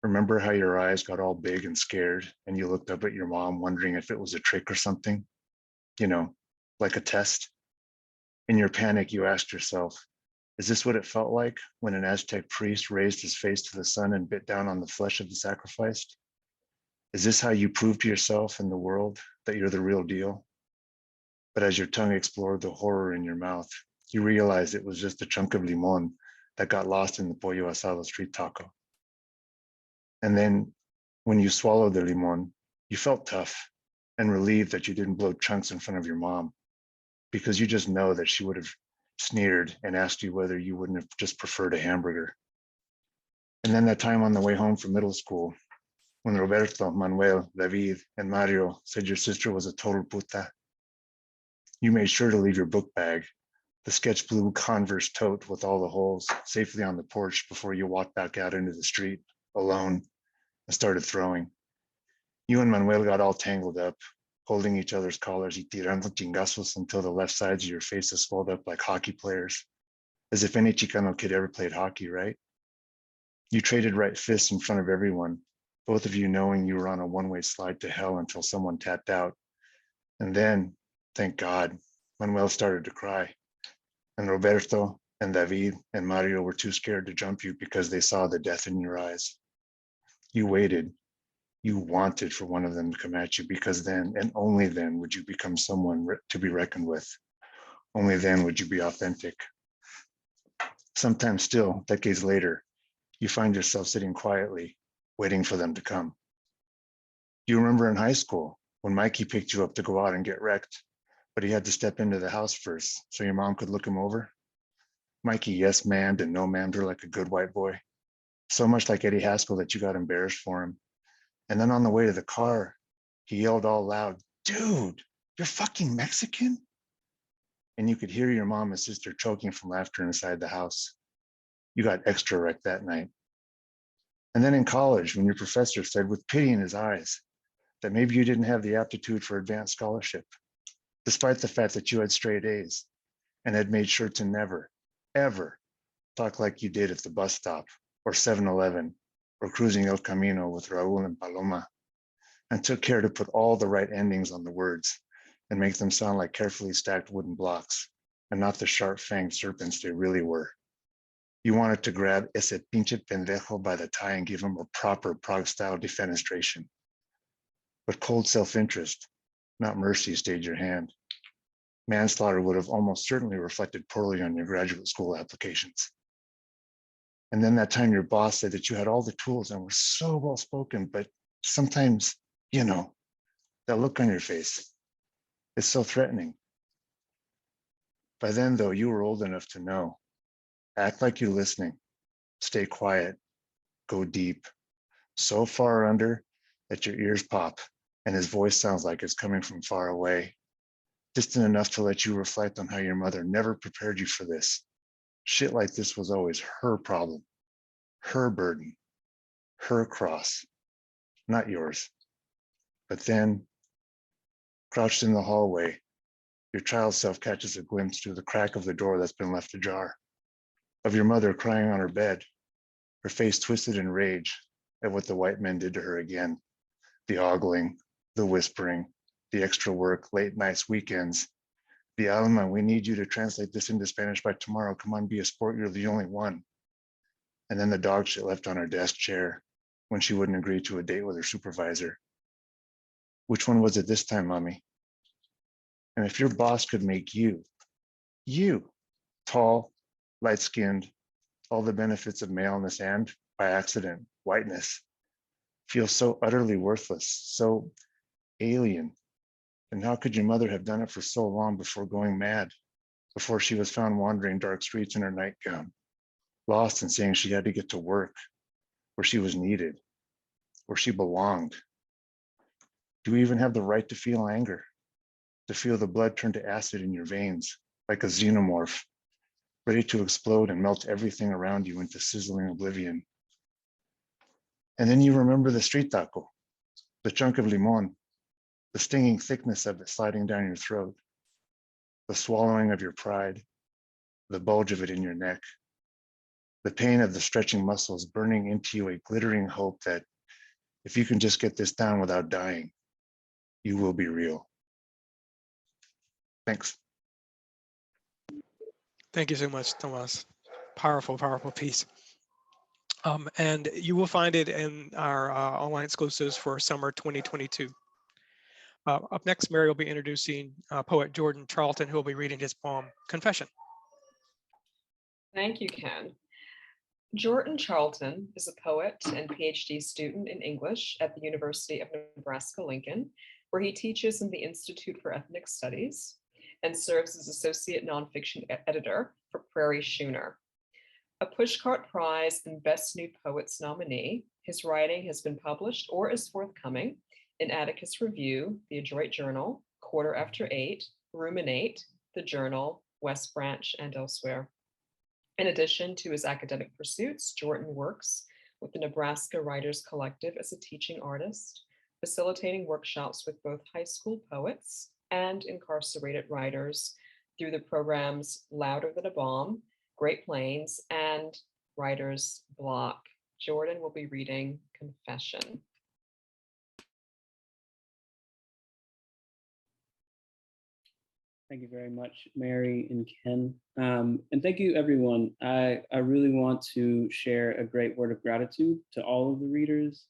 [SPEAKER 11] Remember how your eyes got all big and scared and you looked up at your mom wondering if it was a trick or something? You know, like a test? In your panic, you asked yourself, Is this what it felt like when an Aztec priest raised his face to the sun and bit down on the flesh of the sacrificed? Is this how you prove to yourself and the world that you're the real deal? But as your tongue explored the horror in your mouth, you realized it was just a chunk of limon that got lost in the pollo asado street taco. And then when you swallowed the limon, you felt tough and relieved that you didn't blow chunks in front of your mom, because you just know that she would have sneered and asked you whether you wouldn't have just preferred a hamburger. And then that time on the way home from middle school, when Roberto, Manuel, David, and Mario said your sister was a total puta, you made sure to leave your book bag, the sketch blue Converse tote with all the holes, safely on the porch before you walked back out into the street alone and started throwing. You and Manuel got all tangled up, holding each other's collars y tirando chingazos until the left sides of your faces swelled up like hockey players, as if any Chicano kid ever played hockey, right? You traded right fists in front of everyone, both of you knowing you were on a one-way slide to hell until someone tapped out. And then, thank God, Manuel started to cry. And Roberto and David and Mario were too scared to jump you because they saw the death in your eyes. You waited. You wanted for one of them to come at you, because then and only then would you become someone to be reckoned with. Only then would you be authentic. Sometimes still, decades later, you find yourself sitting quietly, waiting for them to come. Do you remember in high school when Mikey picked you up to go out and get wrecked, but he had to step into the house first so your mom could look him over? Mikey yes ma'amed and no ma'amed her like a good white boy, so much like Eddie Haskell that you got embarrassed for him. And then on the way to the car, he yelled all loud, "Dude, you're fucking Mexican?" And you could hear your mom and sister choking from laughter inside the house. You got extra wrecked that night. And then in college, when your professor said with pity in his eyes that maybe you didn't have the aptitude for advanced scholarship, despite the fact that you had straight A's and had made sure to never, ever talk like you did at the bus stop or 7-Eleven or cruising El Camino with Raul and Paloma, and took care to put all the right endings on the words and make them sound like carefully stacked wooden blocks and not the sharp-fanged serpents they really were. You wanted to grab ese pinche pendejo by the tie and give him a proper Prague-style defenestration. But cold self-interest, not mercy, stayed your hand. Manslaughter would have almost certainly reflected poorly on your graduate school applications. And then that time your boss said that you had all the tools and were so well-spoken, but sometimes, you know, that look on your face, it's so threatening. By then, though, you were old enough to know. Act like you're listening, stay quiet, go deep, so far under that your ears pop and his voice sounds like it's coming from far away, distant enough to let you reflect on how your mother never prepared you for this. Shit like this was always her problem, her burden, her cross, not yours. But then, crouched in the hallway, your child self catches a glimpse through the crack of the door that's been left ajar, of your mother crying on her bed, her face twisted in rage at what the white men did to her again. The ogling, the whispering, the extra work, late nights, weekends. The Alma, we need you to translate this into Spanish by tomorrow. Come on, be a sport, you're the only one. And then the dog shit left on her desk chair when she wouldn't agree to a date with her supervisor. Which one was it this time, Mommy? And if your boss could make you, tall, light-skinned, all the benefits of maleness and, by accident, whiteness, feel so utterly worthless, so alien, then how could your mother have done it for so long before going mad, before she was found wandering dark streets in her nightgown, lost and saying she had to get to work, where she was needed, where she belonged? Do we even have the right to feel anger, to feel the blood turn to acid in your veins, like a xenomorph, ready to explode and melt everything around you into sizzling oblivion? And then you remember the street taco, the chunk of limon, the stinging thickness of it sliding down your throat, the swallowing of your pride, the bulge of it in your neck, the pain of the stretching muscles burning into you a glittering hope that if you can just get this down without dying, you will be real. Thanks.
[SPEAKER 1] Thank you so much, Tomas. Powerful, powerful piece. And you will find it in our online exclusives for summer 2022. Up next, Mary will be introducing poet Jordan Charlton, who will be reading his poem, Confession.
[SPEAKER 4] Thank you, Ken. Jordan Charlton is a poet and PhD student in English at the University of Nebraska-Lincoln, where he teaches in the Institute for Ethnic Studies and serves as associate nonfiction editor for Prairie Schooner. A Pushcart Prize and Best New Poets nominee, his writing has been published or is forthcoming in Atticus Review, The Adroit Journal, Quarter After 8, Ruminate, The Journal, West Branch, and elsewhere. In addition to his academic pursuits, Jordan works with the Nebraska Writers Collective as a teaching artist, facilitating workshops with both high school poets and incarcerated writers through the programs Louder Than a Bomb, Great Plains, and Writer's Block. Jordan will be reading Confession.
[SPEAKER 12] Thank you very much, Mary and Ken. And thank you, everyone. I really want to share a great word of gratitude to all of the readers.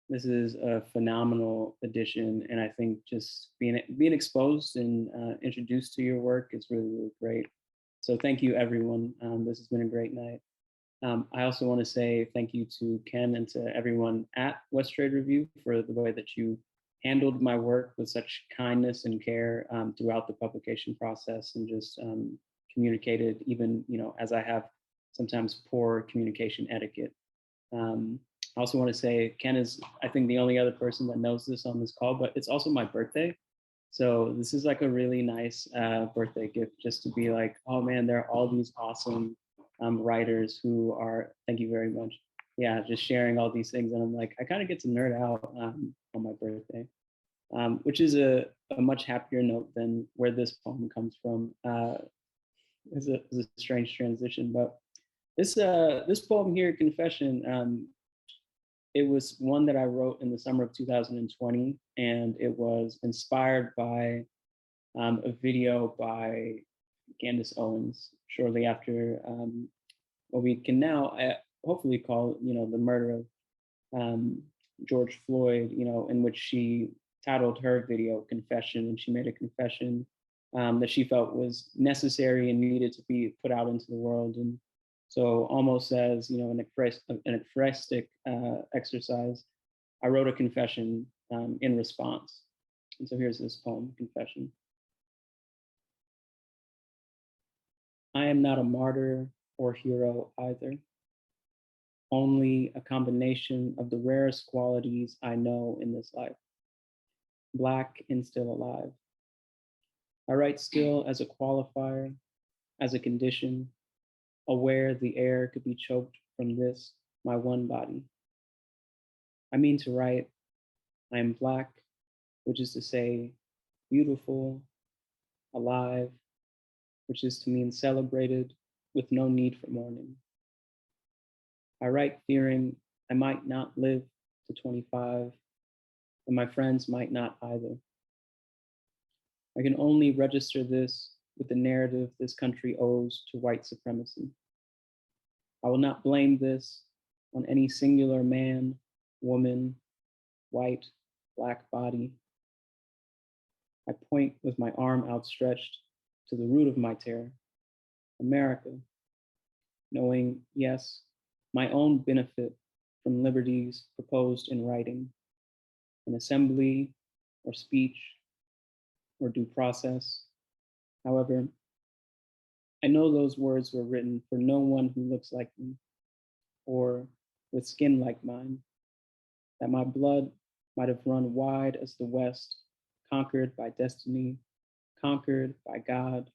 [SPEAKER 12] This is a phenomenal edition, and I think just being exposed and introduced to your work is really, really great. So thank you, everyone. This has been a great night. I also want to say thank you to Ken and to everyone at West Trade Review for the way that you handled my work with such kindness and care throughout the publication process, and just communicated, even as I have sometimes poor communication etiquette. I also want to say Ken is, I think, the only other person that knows this on this call, but it's also my birthday. So this is like a really nice birthday gift, just to be like, oh man, there are all these awesome writers who are, thank you very much. Yeah, just sharing all these things. And I'm like, I kind of get to nerd out on my birthday, which is a much happier note than where this poem comes from. It's a strange transition, but this poem here, Confession, it was one that I wrote in the summer of 2020, and it was inspired by a video by Candace Owens shortly after what we can now hopefully call, the murder of George Floyd, in which she titled her video Confession, and she made a confession that she felt was necessary and needed to be put out into the world. And so almost as, an ekphrastic exercise, I wrote a confession in response. And so here's this poem, Confession. I am not a martyr or hero either, only a combination of the rarest qualities I know in this life, Black and still alive. I write still as a qualifier, as a condition, aware the air could be choked from this, my one body. I mean to write, I am Black, which is to say, beautiful, alive, which is to mean celebrated with no need for mourning. I write fearing I might not live to 25, and my friends might not either. I can only register this with the narrative this country owes to white supremacy. I will not blame this on any singular man, woman, white, Black body. I point with my arm outstretched to the root of my terror, America, knowing, yes, my own benefit from liberties proposed in writing, an assembly or speech or due process. However, I know those words were written for no one who looks like me or with skin like mine, that my blood might have run wide as the West, conquered by destiny, conquered by God,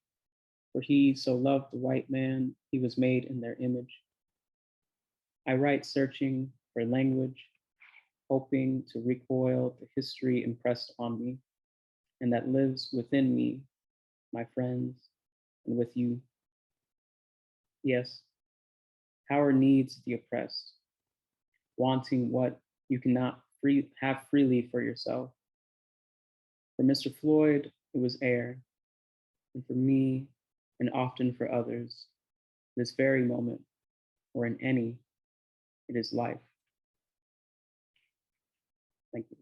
[SPEAKER 12] for he so loved the white man, he was made in their image. I write searching for language, hoping to recoil the history impressed on me, and that lives within me, my friends, and with you. Yes, power needs the oppressed, wanting what you cannot have freely for yourself. For Mr. Floyd, it was air, and for me, and often for others, this very moment, or in any, it is life. Thank you.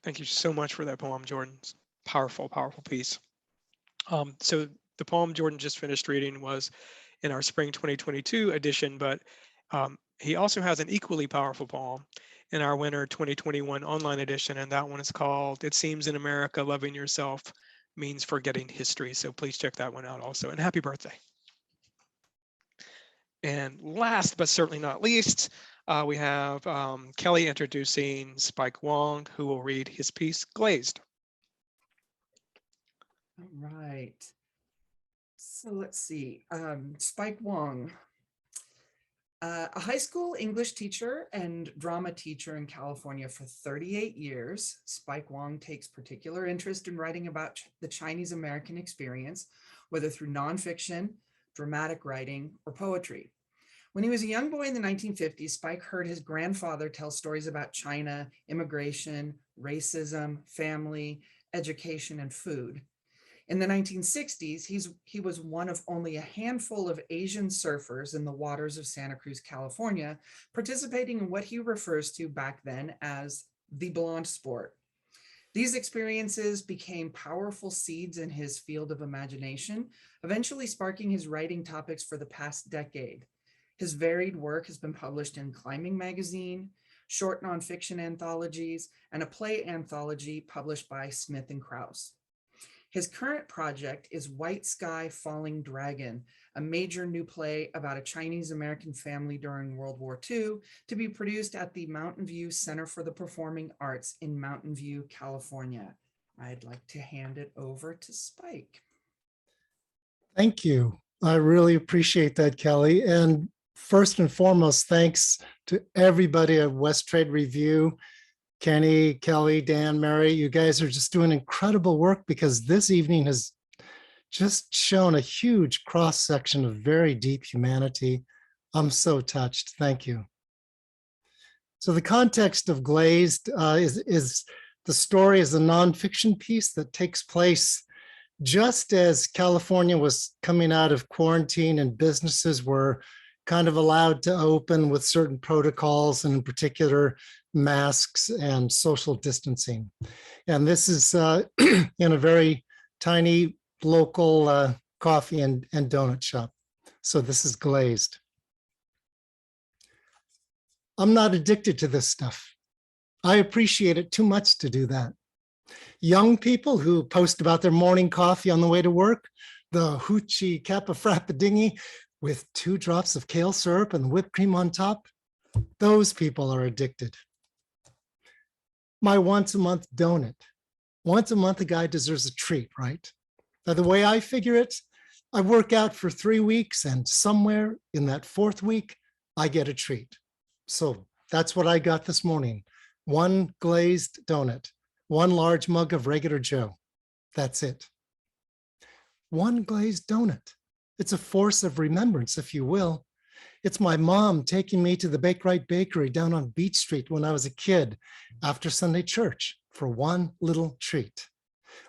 [SPEAKER 1] Thank you so much for that poem, Jordan. It's a powerful, powerful piece. So the poem Jordan just finished reading was in our spring 2022 edition, but he also has an equally powerful poem in our winter 2021 online edition, and that one is called "It Seems in America Loving Yourself Means Forgetting History." So please check that one out also, and happy birthday. And last but certainly not least, we have Kelly introducing Spike Wong, who will read his piece, Glazed.
[SPEAKER 6] All right. So let's see. Spike Wong, a high school English teacher and drama teacher in California for 38 years, Spike Wong takes particular interest in writing about the Chinese American experience, whether through nonfiction, dramatic writing, or poetry. When he was a young boy in the 1950s, Spike heard his grandfather tell stories about China, immigration, racism, family, education, and food. In the 1960s, he was one of only a handful of Asian surfers in the waters of Santa Cruz, California, participating in what he refers to back then as the blonde sport. These experiences became powerful seeds in his field of imagination, eventually sparking his writing topics for the past decade. His varied work has been published in Climbing Magazine, short nonfiction anthologies, and a play anthology published by Smith & Krause. His current project is White Sky Falling Dragon, a major new play about a Chinese American family during World War II, to be produced at the Mountain View Center for the Performing Arts in Mountain View, California. I'd like to hand it over to Spike.
[SPEAKER 13] Thank you. I really appreciate that, Kelly. And first and foremost, thanks to everybody at West Trade Review. Kenny, Kelly, Dan, Mary, you guys are just doing incredible work, because this evening has just shown a huge cross-section of very deep humanity. I'm so touched. Thank you. So the context of Glazed is the story is a nonfiction piece that takes place just as California was coming out of quarantine and businesses were kind of allowed to open with certain protocols, and in particular, masks and social distancing. And this is in a very tiny local coffee and donut shop. So this is Glazed. I'm not addicted to this stuff. I appreciate it too much to do that. Young people who post about their morning coffee on the way to work, the hoochie kappa frappadingy with 2 drops of kale syrup and whipped cream on top, those people are addicted. My once a month donut. Once a month, a guy deserves a treat, right? Now, the way I figure it, I work out for 3 weeks, and somewhere in that 4th week, I get a treat. So that's what I got this morning. 1 glazed donut, 1 large mug of regular Joe. That's it. 1 glazed donut. It's a force of remembrance, if you will. It's my mom taking me to the Bake Right Bakery down on Beach Street when I was a kid after Sunday church for 1 little treat.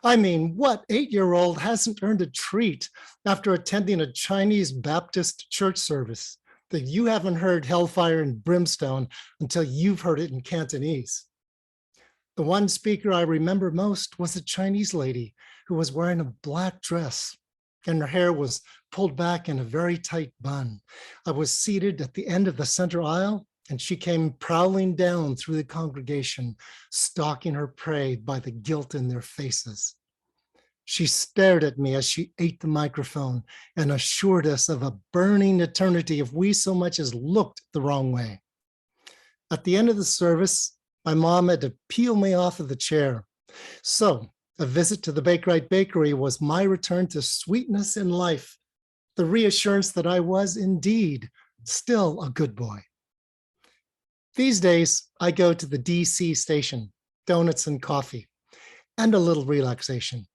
[SPEAKER 13] I mean, what 8-year-old hasn't earned a treat after attending a Chinese Baptist church service that you haven't heard hellfire and brimstone until you've heard it in Cantonese? The one speaker I remember most was a Chinese lady who was wearing a black dress, and her hair was pulled back in a very tight bun. I was seated at the end of the center aisle, and she came prowling down through the congregation, stalking her prey by the guilt in their faces. She stared at me as she ate the microphone and assured us of a burning eternity if we so much as looked the wrong way. At the end of the service, my mom had to peel me off of the chair. So a visit to the Bake Right Bakery was my return to sweetness in life, the reassurance that I was indeed still a good boy. These days, I go to the DC station, donuts and coffee, and a little relaxation.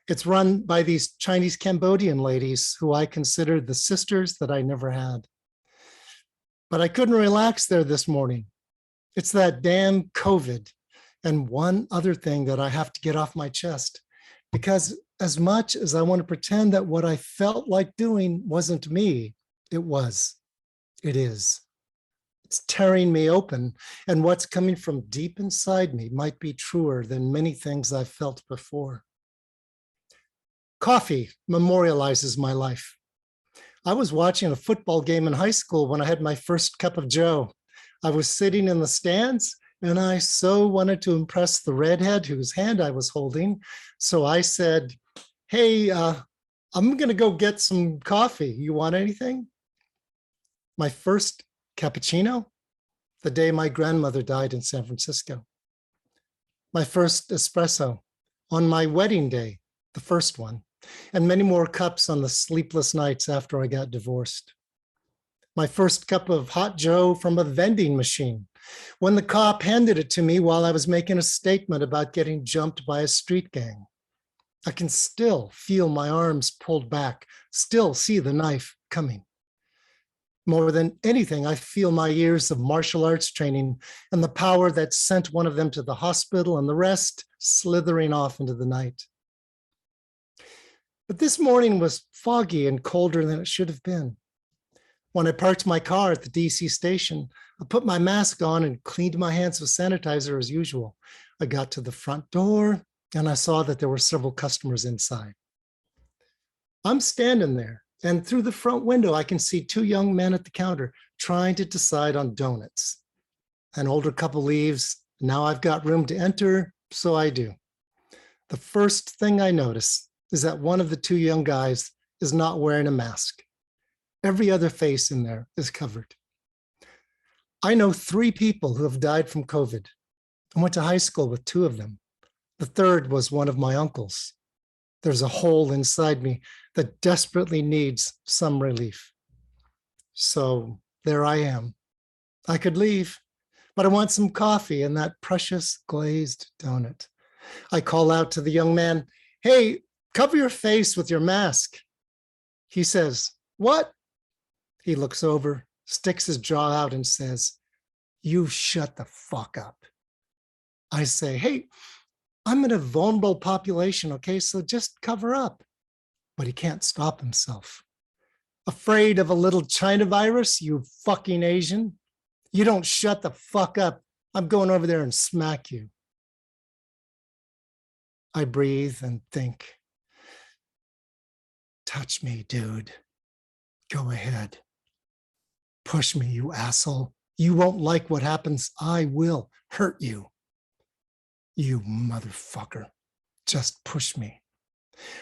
[SPEAKER 13] It's run by these Chinese Cambodian ladies who I consider the sisters that I never had. But I couldn't relax there this morning. It's that damn COVID and one other thing that I have to get off my chest, because as much as I want to pretend that what I felt like doing wasn't me, it was. It is. It's tearing me open, and what's coming from deep inside me might be truer than many things I've felt before. Coffee memorializes my life. I was watching a football game in high school when I had my first cup of joe. I was sitting in the stands, and I so wanted to impress the redhead whose hand I was holding. So I said, hey, I'm going to go get some coffee. You want anything? My first cappuccino, the day my grandmother died in San Francisco. My first espresso on my wedding day, the first one, and many more cups on the sleepless nights after I got divorced. My first cup of hot joe from a vending machine, when the cop handed it to me while I was making a statement about getting jumped by a street gang. I can still feel my arms pulled back, still see the knife coming. More than anything, I feel my years of martial arts training and the power that sent one of them to the hospital and the rest slithering off into the night. But this morning was foggy and colder than it should have been. When I parked my car at the DC station, I put my mask on and cleaned my hands with sanitizer as usual. I got to the front door and I saw that there were several customers inside. I'm standing there, and through the front window, I can see two young men at the counter trying to decide on donuts. An older couple leaves. Now I've got room to enter, so I do. The first thing I notice is that one of the two young guys is not wearing a mask. Every other face in there is covered. I know 3 people who have died from COVID. I went to high school with 2 of them. The third was one of my uncles. There's a hole inside me that desperately needs some relief. So there I am. I could leave, but I want some coffee and that precious glazed donut. I call out to the young man, hey, cover your face with your mask. He says, what? He looks over, sticks his jaw out and says, you shut the fuck up. I say, hey, I'm in a vulnerable population, okay, so just cover up. But he can't stop himself. Afraid of a little China virus, you fucking Asian? You don't shut the fuck up. I'm going over there and smack you. I breathe and think, touch me, dude. Go ahead. Push me, you asshole. You won't like what happens. I will hurt you. You motherfucker. Just push me.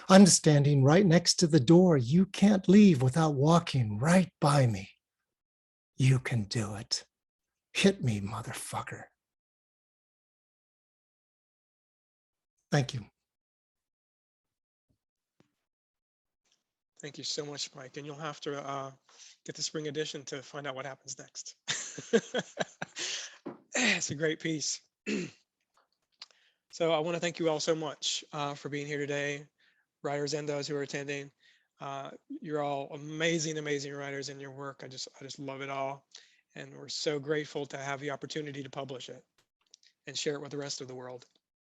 [SPEAKER 13] I'm standing right next to the door. You can't leave without walking right by me. You can do it. Hit me, motherfucker. Thank you.
[SPEAKER 1] Thank you so much, Mike. And you'll have to get the spring edition to find out what happens next. It's a great piece. So I want to thank you all so much for being here today, writers and those who are attending. You're all amazing, amazing writers in your work. I just love it all. And we're so grateful to have the opportunity to publish it and share it with the rest of the world.